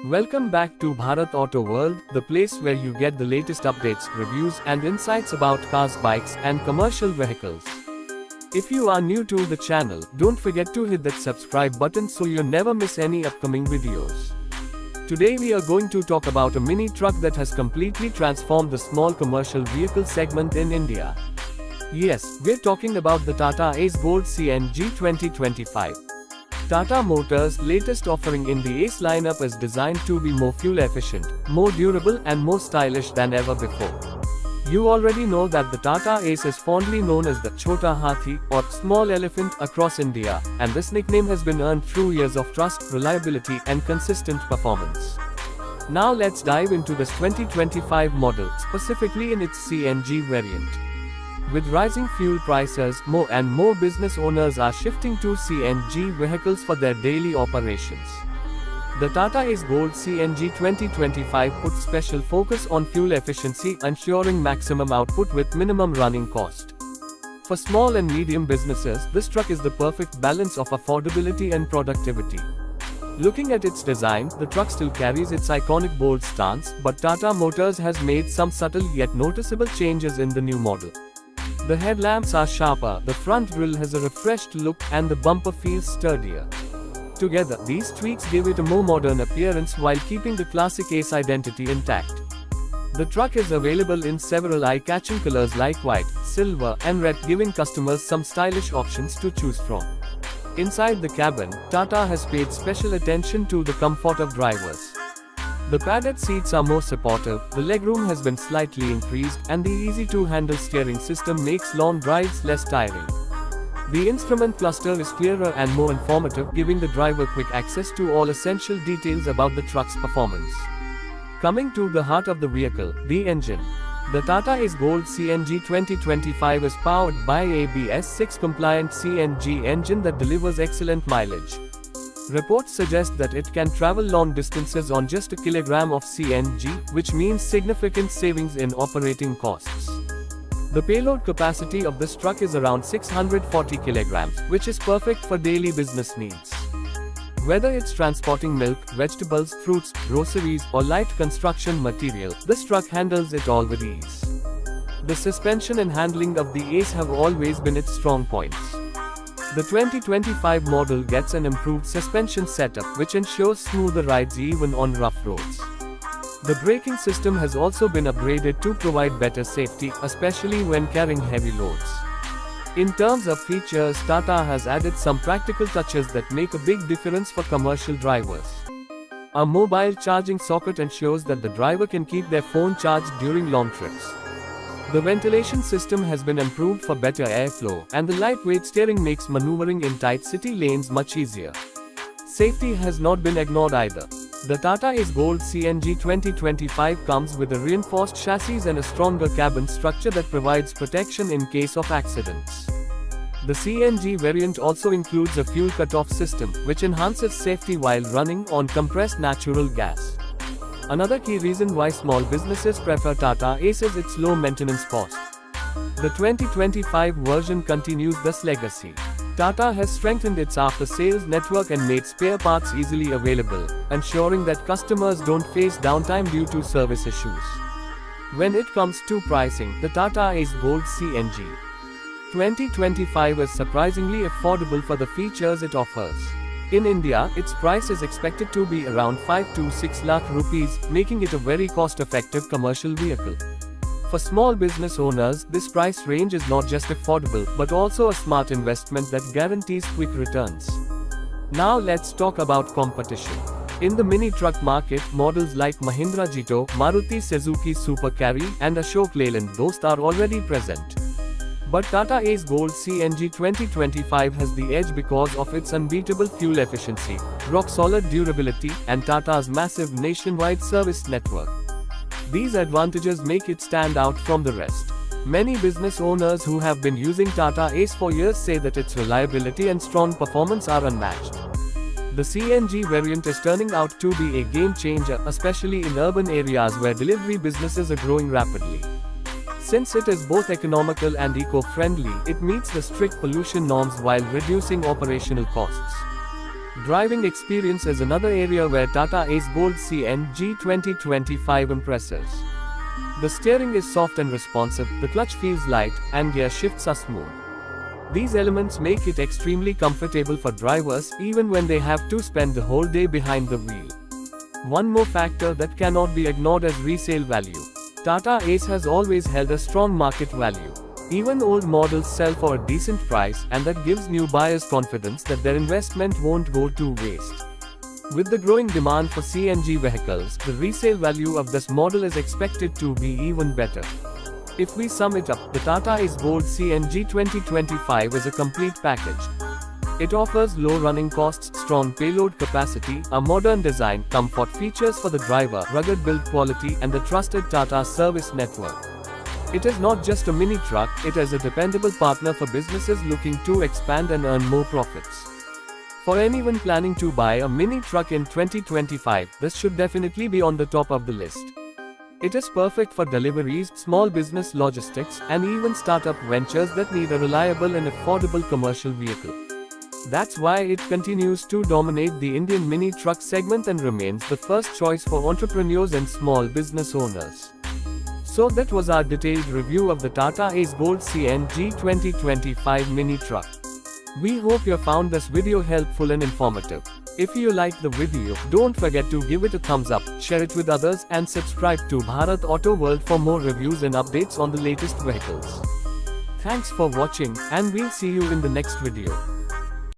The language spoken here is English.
Welcome back to Bharat Auto World, the place where you get the latest updates, reviews, and insights about cars, bikes, and commercial vehicles. If you are new to the channel, don't forget to hit that subscribe button so you never miss any upcoming videos. Today we are going to talk about a mini truck that has completely transformed the small commercial vehicle segment in India. Yes, we're talking about the Tata Ace Gold CNG 2025. Tata Motors' latest offering in the Ace lineup is designed to be more fuel efficient, more durable, and more stylish than ever before. You already know that the Tata Ace is fondly known as the Chota Hathi or small elephant across India, and this nickname has been earned through years of trust, reliability, and consistent performance. Now let's dive into this 2025 model, specifically in its CNG variant. With rising fuel prices, more and more business owners are shifting to CNG vehicles for their daily operations. The Tata Ace Gold CNG 2025 puts special focus on fuel efficiency, ensuring maximum output with minimum running cost. For small and medium businesses, this truck is the perfect balance of affordability and productivity. Looking at its design, the truck still carries its iconic bold stance, but Tata Motors has made some subtle yet noticeable changes in the new model. The headlamps are sharper, the front grille has a refreshed look, and the bumper feels sturdier. Together, these tweaks give it a more modern appearance while keeping the classic Ace identity intact. The truck is available in several eye-catching colors like white, silver, and red, giving customers some stylish options to choose from. Inside the cabin, Tata has paid special attention to the comfort of drivers. The padded seats are more supportive, the legroom has been slightly increased, and the easy-to-handle steering system makes long drives less tiring. The instrument cluster is clearer and more informative, giving the driver quick access to all essential details about the truck's performance. Coming to the heart of the vehicle, the engine. The Tata Ace Gold CNG 2025 is powered by ABS 6 compliant CNG engine that delivers excellent mileage. Reports suggest that it can travel long distances on just a kilogram of CNG, which means significant savings in operating costs. The payload capacity of this truck is around 640 kilograms, which is perfect for daily business needs. Whether it's transporting milk, vegetables, fruits, groceries, or light construction material, this truck handles it all with ease. The suspension and handling of the Ace have always been its strong points. The 2025 model gets an improved suspension setup, which ensures smoother rides even on rough roads. The braking system has also been upgraded to provide better safety, especially when carrying heavy loads. In terms of features, Tata has added some practical touches that make a big difference for commercial drivers. A mobile charging socket ensures that the driver can keep their phone charged during long trips. The ventilation system has been improved for better airflow, and the lightweight steering makes maneuvering in tight city lanes much easier. Safety has not been ignored either. The Tata Ace Gold CNG 2025 comes with a reinforced chassis and a stronger cabin structure that provides protection in case of accidents. The CNG variant also includes a fuel cutoff system, which enhances safety while running on compressed natural gas. Another key reason why small businesses prefer Tata Ace is its low maintenance cost. The 2025 version continues this legacy. Tata has strengthened its after-sales network and made spare parts easily available, ensuring that customers don't face downtime due to service issues. When it comes to pricing, the Tata Ace Gold CNG 2025 is surprisingly affordable for the features it offers. In India, its price is expected to be around 5 to 6 lakh rupees, making it a very cost-effective commercial vehicle. For small business owners, this price range is not just affordable, but also a smart investment that guarantees quick returns. Now let's talk about competition. In the mini truck market, models like Mahindra Gito, Maruti Suzuki Super Carry, and Ashok Leyland Dost are already present. But Tata Ace Gold CNG 2025 has the edge because of its unbeatable fuel efficiency, rock-solid durability, and Tata's massive nationwide service network. These advantages make it stand out from the rest. Many business owners who have been using Tata Ace for years say that its reliability and strong performance are unmatched. The CNG variant is turning out to be a game changer, especially in urban areas where delivery businesses are growing rapidly. Since it is both economical and eco-friendly, it meets the strict pollution norms while reducing operational costs. Driving experience is another area where Tata Ace Gold CNG 2025 impresses. The steering is soft and responsive, the clutch feels light, and gear shifts are smooth. These elements make it extremely comfortable for drivers even when they have to spend the whole day behind the wheel. One more factor that cannot be ignored is resale value. Tata Ace has always held a strong market value. Even old models sell for a decent price, and that gives new buyers confidence that their investment won't go to waste. With the growing demand for CNG vehicles, the resale value of this model is expected to be even better. If we sum it up, the Tata Ace Gold CNG 2025 is a complete package. It offers low running costs, strong payload capacity, a modern design, comfort features for the driver, rugged build quality, and the trusted Tata service network. It is not just a mini truck, it is a dependable partner for businesses looking to expand and earn more profits. For anyone planning to buy a mini truck in 2025, this should definitely be on the top of the list. It is perfect for deliveries, small business logistics, and even startup ventures that need a reliable and affordable commercial vehicle. That's why it continues to dominate the Indian mini truck segment and remains the first choice for entrepreneurs and small business owners. So that was our detailed review of the Tata Ace Gold CNG 2025 mini truck. We hope you found this video helpful and informative. If you liked the video, don't forget to give it a thumbs up, share it with others, and subscribe to Bharat Auto World for more reviews and updates on the latest vehicles. Thanks for watching, and we'll see you in the next video.